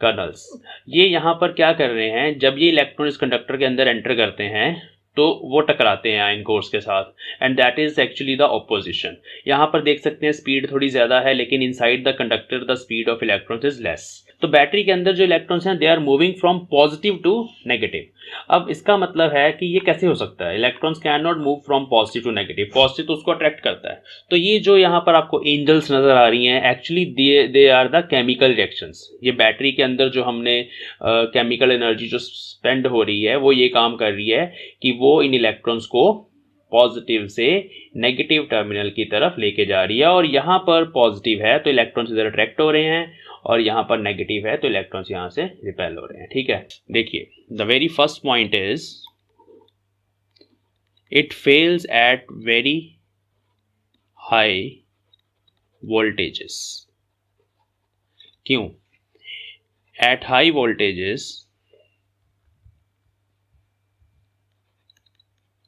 कर्नल्स। ये यहाँ पर क्या कर रहे हैं, जब ये इलेक्ट्रॉन इस कंडक्टर के अंदर एंटर करते हैं तो वो टकराते हैं आयन कोर्स के साथ, and that is actually the opposition. यहाँ पर देख सकते हैं स्पीड थोड़ी ज़्यादा है, लेकिन inside the conductor the speed of electrons is less. तो बैटरी के अंदर जो इलेक्ट्रॉन्स हैं they are moving from positive to negative. अब इसका मतलब है कि ये कैसे हो सकता है, electrons can not move from positive to negative, positive तो उसको अट्रैक्ट करता है। तो ये जो यहाँ पर आपको एंजल्स नजर आ रही हैं actually they are the chemical reactions. ये बैटरी के अंदर जो हमने केमिकल एनर्जी जो स्पेंड हो रही है वो ये काम कर रही है कि वो इन इलेक्ट्रॉन्स को पॉजिटिव से नेगेटिव टर्मिनल की तरफ लेके जा रही है। और यहाँ पर पॉजिटिव है तो इलेक्ट्रॉन्स इधर अट्रैक्ट हो रहे हैं, और यहाँ पर नेगेटिव है तो इलेक्ट्रॉन्स यहाँ से रिपेल हो रहे हैं। ठीक है, देखिए the very first point is it fails at very high voltages. क्यों? At high voltages,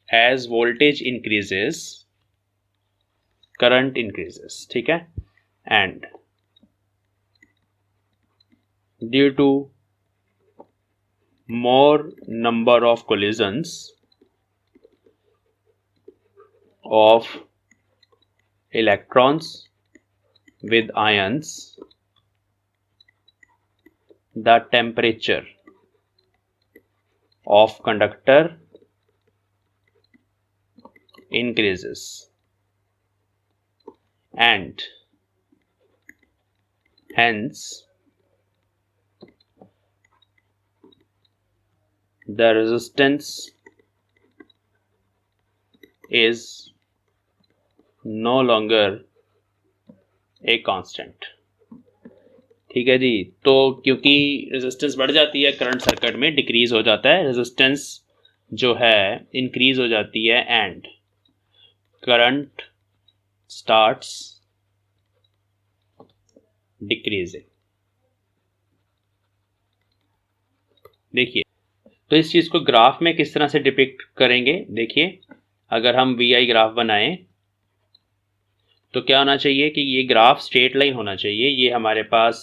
as voltage increases current increases, ठीक है, and due to more number of collisions of electrons with ions, the temperature of conductor increases and hence the resistance is no longer a constant। ठीक है जी। तो क्योंकि रेजिस्टेंस बढ़ जाती है करंट सर्किट में डिक्रीज हो जाता है, रेजिस्टेंस जो है इंक्रीज हो जाती है एंड करंट स्टार्ट्स डिक्रीजिंग। देखिए, तो इस चीज को ग्राफ में किस तरह से डिपिक्ट करेंगे। देखिए, अगर हम वी आई ग्राफ बनाएं तो क्या होना चाहिए कि ये ग्राफ स्ट्रेट लाइन होना चाहिए। ये हमारे पास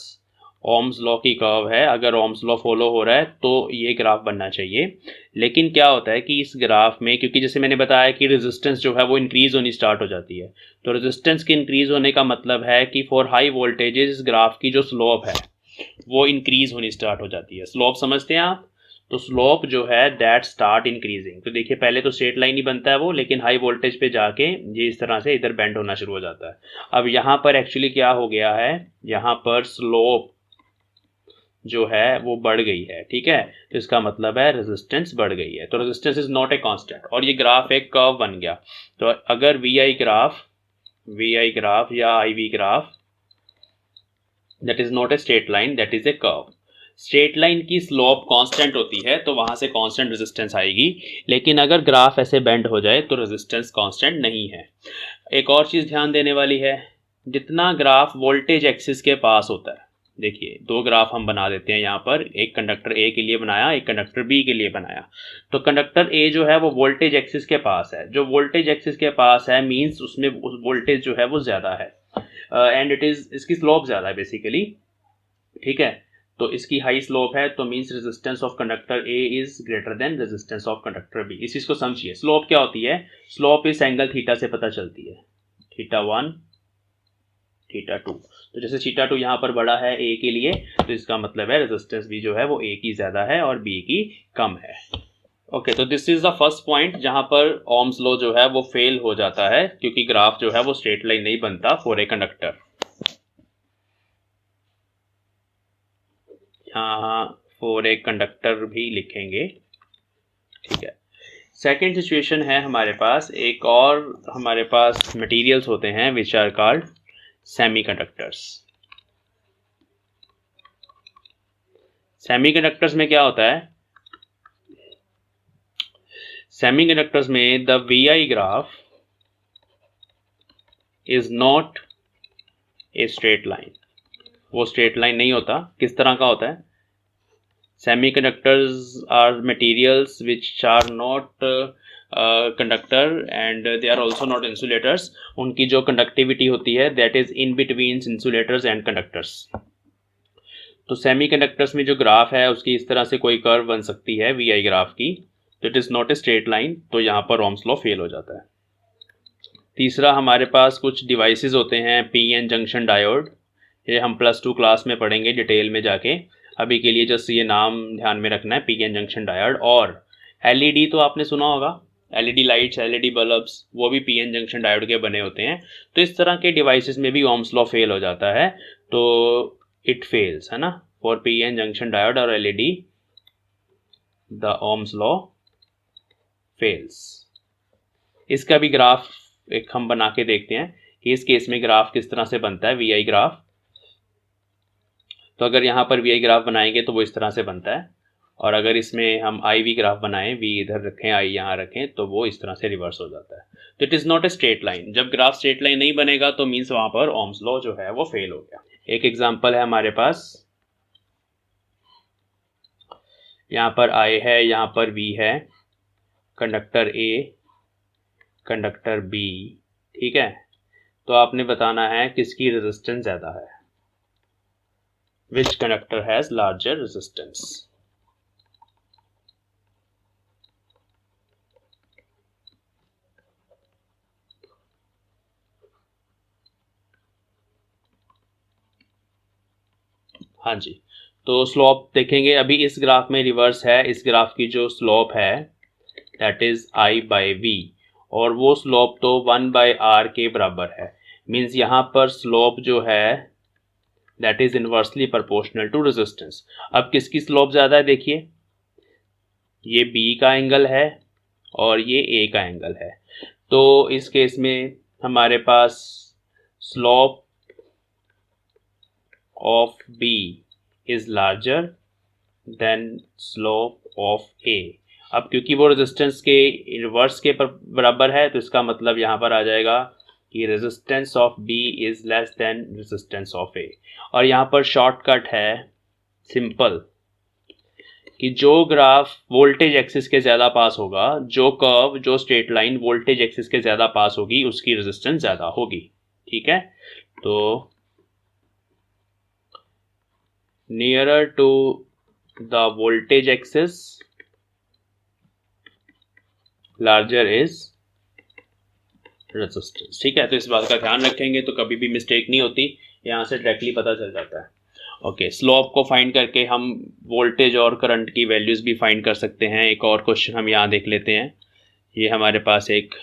ओम्स लॉ की कर्व है, अगर ओम्स लॉ फॉलो हो रहा है तो ये ग्राफ बनना चाहिए। लेकिन क्या होता है कि इस ग्राफ में, क्योंकि जैसे मैंने बताया कि रेजिस्टेंस जो है वो इंक्रीज होनी स्टार्ट हो जाती है, तो रेजिस्टेंस के इंक्रीज होने का मतलब है कि फॉर हाई वोल्टेजेस इस ग्राफ की जो स्लोप है वो इंक्रीज होनी स्टार्ट हो जाती है। स्लोप समझते हैं आप? तो स्लोप जो है दैट स्टार्ट इंक्रीजिंग। तो देखिए, पहले तो स्ट्रेट लाइन ही बनता है वो, लेकिन हाई वोल्टेज पे जाके ये इस तरह से इधर बेंड होना शुरू हो जाता है। अब यहाँ पर एक्चुअली क्या हो गया है, यहाँ पर स्लोप जो है वो बढ़ गई है, ठीक है। तो इसका मतलब है रेजिस्टेंस बढ़ गई है। तो resistance is not a constant और ये ग्राफ एक कर्व बन गया। तो अगर वी आई ग्राफ या I V graph that is not a straight line, that is a curve. Straight line की स्लोप कांस्टेंट होती है तो वहां से कांस्टेंट रेजिस्टेंस आएगी, लेकिन अगर ग्राफ ऐसे बेंड हो जाए तो रेजिस्टेंस कांस्टेंट नहीं है। एक और चीज ध्यान देने वाली है, जितना ग्राफ वोल्टेज एक्सिस के पास होता है, देखिए दो ग्राफ हम बना देते हैं यहाँ पर, एक कंडक्टर ए के लिए बनाया, एक कंडक्टर बी के लिए बनाया। तो कंडक्टर ए जो है वो वोल्टेज एक्सिस के पास है। जो वोल्टेज एक्सिस के पास है मींस उसमें वोल्टेज जो है वो ज्यादा है एंड इट इज, इसकी स्लोप ज्यादा है बेसिकली, ठीक है। तो इसकी हाई स्लोप है तो means resistance of conductor A is greater than resistance of conductor B. इस चीज को समझिए। स्लोप क्या होती है? स्लोप इस एंगल थीटा से पता चलती है, थीटा 1 थीटा 2। तो जैसे थीटा 2 यहाँ पर बड़ा है ए के लिए, तो इसका मतलब है रेजिस्टेंस भी जो है वो ए की ज्यादा है और बी की कम है। ओके, तो this is the first point जहां पर ओम्स लॉ जो है वो फेल हो जाता है, क्योंकि ग्राफ जो है वो स्ट्रेट लाइन नहीं बनता फॉर ए कंडक्टर। यहाँ फॉर ए कंडक्टर भी लिखेंगे, ठीक है। सेकेंड सिचुएशन है हमारे पास, एक और हमारे पास मटेरियल्स होते हैं which are called semiconductors. Semiconductors में क्या होता है? सेमीकंडक्टर्स में the V I graph is not a straight line. वो स्ट्रेट लाइन नहीं होता। किस तरह का होता है? Semiconductors are materials which are not conductor and they are also not insulators. उनकी जो कंडक्टिविटी होती है that is in between insulators and conductors. तो सेमीकंडक्टर्स में जो ग्राफ है उसकी इस तरह से कोई कर्व बन सकती है वी आई ग्राफ की, तो it is not a straight line, तो यहाँ पर ओम्स लॉ फेल हो जाता है। तीसरा हमारे पास कुछ डिवाइसेस होते हैं, पी एन जंक्शन डायोड। ये हम +2 क्लास में पढ़ेंगे डिटेल में जाके, अभी के लिए जस्ट ये नाम ध्यान में रखना है, पी एन जंक्शन डायोड। और एलईडी तो आपने सुना होगा, एलईडी लाइट्स, एलईडी बल्ब्स, वो भी पी एन जंक्शन डायोड के बने होते हैं। तो इस तरह के डिवाइसेस में भी ओम्स लॉ फेल हो जाता है, तो इट फेल्स, है ना, for P N junction diode और LED the Ohm's law fails. इसका भी ग्राफ एक हम बना के देखते हैं कि इस केस में ग्राफ किस तरह से बनता है, वी आई ग्राफ। तो अगर यहाँ पर वी आई ग्राफ बनाएंगे तो वो इस तरह से बनता है। और अगर इसमें हम आई वी ग्राफ बनाएं, वी इधर रखें, आई यहाँ रखें, तो वो इस तरह से रिवर्स हो जाता है। तो it is not a straight line. जब ग्राफ स्ट्रेट लाइन नहीं बनेगा तो मीन्स वहाँ पर ओम्स लॉ जो है वो फेल हो गया। एक एग्जांपल है हमारे पास, यहाँ पर आई है, यहाँ पर वी है, कंडक्टर ए, कंडक्टर बी, ठीक है। तो आपने बताना है किसकी रेजिस्टेंस ज़्यादा है, विच कंडक्टर हैज़ लार्जर रेजिस्टेंस। हाँ जी, तो स्लोप देखेंगे अभी इस ग्राफ में रिवर्स है। इस ग्राफ की जो स्लोप है that is I by V, और वो स्लोप तो 1/r के बराबर है। मीन्स यहाँ पर स्लोप जो है that is inversely proportional to resistance. अब किसकी स्लोप ज़्यादा है देखिए, ये बी का एंगल है और ये ए का एंगल है। तो इस केस में हमारे पास slope of B is larger than slope of A. अब क्योंकि वो रेजिस्टेंस के इनवर्स के बराबर है, तो इसका मतलब यहाँ पर आ जाएगा कि resistance of B is less than resistance of A. और यहाँ पर शॉर्टकट है सिंपल, कि जो ग्राफ वोल्टेज एक्सिस के ज़्यादा पास होगा, जो कर्व, जो स्ट्रेट लाइन वोल्टेज एक्सिस के ज़्यादा पास होगी, उसकी रेजिस्टेंस ज़्यादा होगी, ठीक है। तो nearer to the voltage axis larger is resistance, ठीक है। तो इस बात का ध्यान रखेंगे तो कभी भी मिस्टेक नहीं होती, यहाँ से डायरेक्टली पता चल जाता है। ओके, स्लोप को फाइंड करके हम वोल्टेज और करंट की वैल्यूज़ भी फाइंड कर सकते हैं। एक और क्वेश्चन हम यहाँ देख लेते हैं। ये हमारे पास एक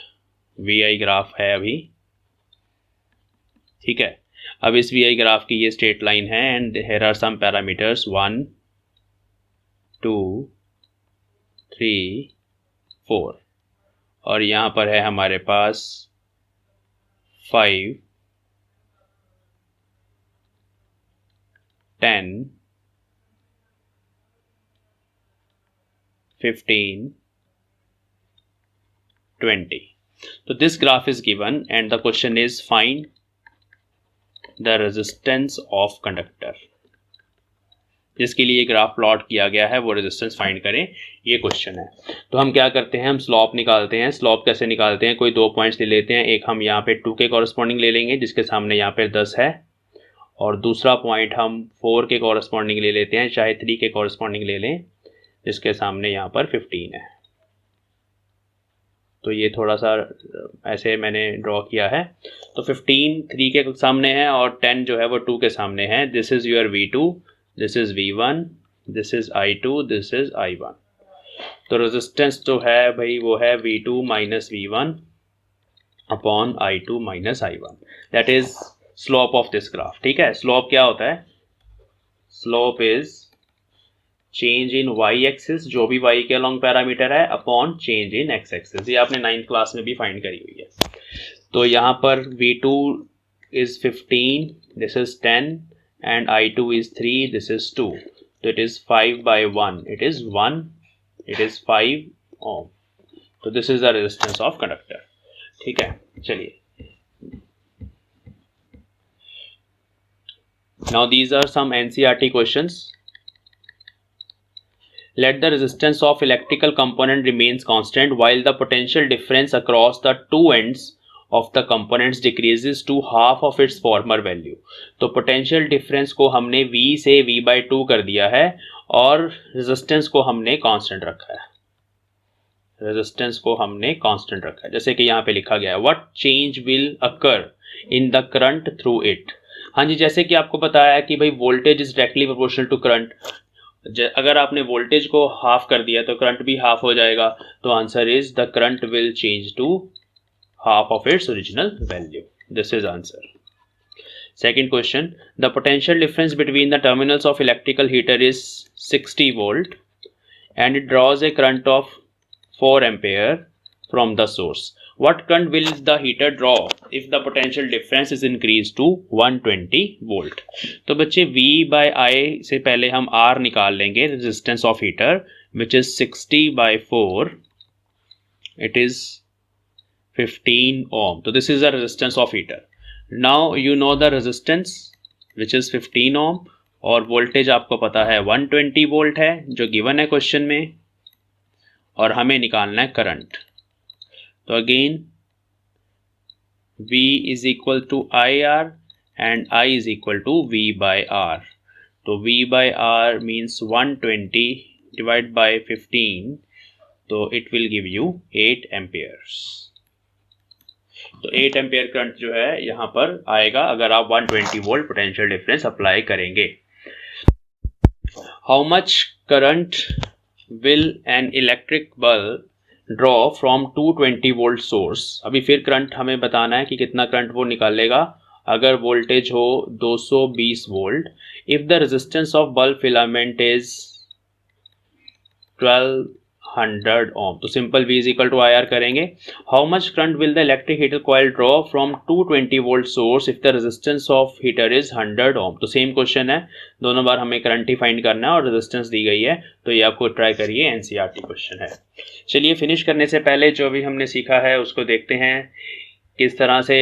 वी आई ग्राफ है अभी, ठीक है। अब इस वी आई ग्राफ की ये स्ट्रेट लाइन है and here are some parameters 1 2 3 4, और यहाँ पर है हमारे पास 5 10 15 20। So this graph is given and the question is find the resistance of conductor। जिसके लिए ग्राफ प्लॉट किया गया है वो रेजिस्टेंस फाइंड करें, ये क्वेश्चन है। तो हम क्या करते हैं, हम स्लॉप निकालते हैं। स्लॉप कैसे निकालते हैं, कोई दो पॉइंट्स ले लेते हैं। एक हम यहाँ पे 2 के कॉरस्पॉन्डिंग ले लेंगे जिसके सामने यहाँ पे 10 है, और दूसरा पॉइंट हम 4 के कॉरस्पॉन्डिंग ले लेते हैं, चाहे 3 के कॉरस्पॉन्डिंग ले लें जिसके सामने यहाँ पर 15 है। तो ये थोड़ा सा ऐसे मैंने ड्रॉ किया है। तो 15 3 के सामने है और 10 जो है वो 2 के सामने है। This is your V2, this is V1, this is I2, this is I1। तो रेजिस्टेंस जो है भाई वो है V2 minus V1 upon I2 minus I1, that is slope of this graph, ठीक है। स्लोप क्या होता है, slope is change in Y axis, जो भी वाई के अलॉन्ग पैरामीटर है, upon change in X axis. ये आपने 9th क्लास में भी फाइंड करी हुई है। तो यहाँ पर V2 is 15, this is 10 and I2 is 3, this is 2, so it is 5/1, it is 1, it is 5 ohm। तो this is the resistance of conductor, ठीक है। चलिए, now these are some NCERT questions। Let the resistance of electrical component remains constant while the potential difference across the two ends of the components decreases to half of its former value। तो potential difference को हमने V से V/2 कर दिया है और resistance को हमने constant रखा है। रेजिस्टेंस को हमने कांस्टेंट रखा है, जैसे कि यहाँ पे लिखा गया है what change will occur in the current through it. हाँ जी, जैसे कि आपको बताया कि भाई voltage is directly proportional to current. अगर आपने वोल्टेज को हाफ कर दिया तो करंट भी हाफ हो जाएगा। तो answer is the current will change to half of its original value. This is answer. Second question, the potential difference between the terminals of electrical heater is 60 volt and it draws a current of 4 ampere from the source। what current will the heater draw if the potential difference is increased to 120 volt? तो बच्चे V by I से पहले हम R निकाल लेंगे, resistance of heater which is 60 by 4, it is 15 ohm. So this is the resistance of heater. Now you know the resistance which is 15 ohm और voltage आपको पता है 120 volt है जो given है क्वेश्चन में, और हमें निकालना है करंट। तो again V is equal to IR and I is equal to V by R. तो V by R means 120 divided by 15, तो it will give you 8 amperes. तो 8 एम्पियर करंट जो है यहाँ पर आएगा अगर आप 120 वोल्ट पोटेंशियल डिफरेंस अप्लाई करेंगे। How much current will an electric bulb draw from 220 volt source? अभी फिर करंट हमें बताना है कि कितना करंट वो निकालेगा अगर वोल्टेज हो 220 volt. If the resistance of bulb filament is 1200 ohm, तो simple V is equal to IR करेंगे। How much current will the electric heater coil draw from 220 volt source if the resistance of heater is 100 ohm? तो सेम क्वेश्चन है, दोनों बार हमें करंट ही फाइंड करना है और रेजिस्टेंस दी गई है, तो ये आपको ट्राई करिए, NCERT क्वेश्चन है। चलिए फिनिश करने से पहले जो भी हमने सीखा है उसको देखते हैं किस तरह से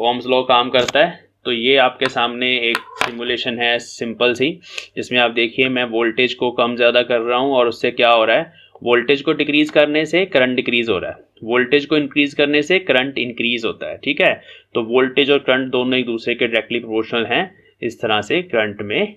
ओम्स लॉ काम करता है। तो ये आपके सामने एक सिमुलेशन है सिंपल सी, जिसमें आप देखिए मैं वोल्टेज को कम ज़्यादा कर रहा हूँ और उससे क्या हो रहा है, वोल्टेज को डिक्रीज करने से करंट डिक्रीज हो रहा है, वोल्टेज को इंक्रीज करने से करंट इंक्रीज होता है। ठीक है, तो वोल्टेज और करंट दोनों एक दूसरे के डायरेक्टली प्रोपोर्शनल हैं, इस तरह से करंट में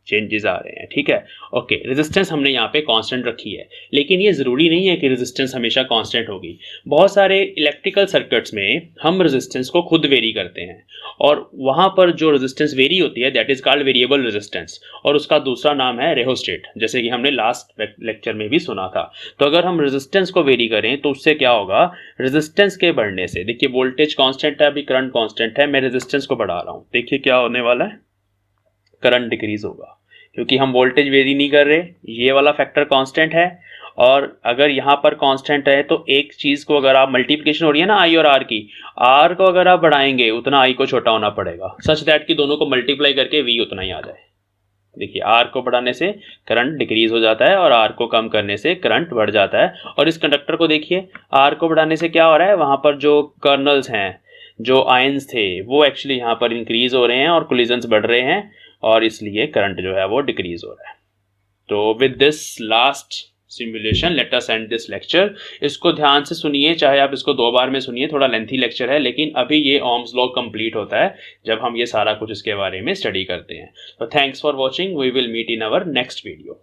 चेंजेस आ रहे हैं। ठीक है, ओके। रेजिस्टेंस हमने यहाँ पे कांस्टेंट रखी है, लेकिन ये ज़रूरी नहीं है कि रेजिस्टेंस हमेशा कांस्टेंट होगी। बहुत सारे इलेक्ट्रिकल सर्किट्स में हम रेजिस्टेंस को खुद वेरी करते हैं, और वहाँ पर जो रेजिस्टेंस वेरी होती है that is called variable resistance, और उसका दूसरा नाम है रेहोस्टेट, जैसे कि हमने लास्ट लेक्चर में भी सुना था। तो अगर हम रेजिस्टेंस को वेरी करें तो उससे क्या होगा, रेजिस्टेंस के बढ़ने से, देखिए वोल्टेज कांस्टेंट है, अभी करंट कांस्टेंट है, मैं रेजिस्टेंस को बढ़ा रहा हूँ, देखिए क्या होने वाला है, करंट डिक्रीज होगा, क्योंकि हम वोल्टेज वेरी नहीं कर रहे, ये वाला फैक्टर कांस्टेंट है। और अगर यहाँ पर कांस्टेंट है तो एक चीज़ को अगर आप मल्टीप्लिकेशन हो रही है ना I और R की, R को अगर आप बढ़ाएंगे उतना I को छोटा होना पड़ेगा, सच दैट कि दोनों को मल्टीप्लाई करके V उतना ही आ जाए। देखिए R को बढ़ाने से करंट डिक्रीज हो जाता है और R को कम करने से करंट बढ़ जाता है। और इस कंडक्टर को देखिए, R को बढ़ाने से क्या हो रहा है, वहाँ पर जो कर्नल्स हैं, जो आयंस थे, वो एक्चुअली यहाँ पर इंक्रीज हो रहे हैं और कोलिजन्स बढ़ रहे हैं, और इसलिए करंट जो है वो डिक्रीज हो रहा है। तो with this last simulation let us and this lecture. इसको ध्यान से सुनिए, चाहे आप इसको 2 बार में सुनिए, थोड़ा लेंथी लेक्चर है, लेकिन अभी ये ओम्स लॉ कंप्लीट होता है जब हम ये सारा कुछ इसके बारे में स्टडी करते हैं। तो thanks for watching, we will meet in our next video.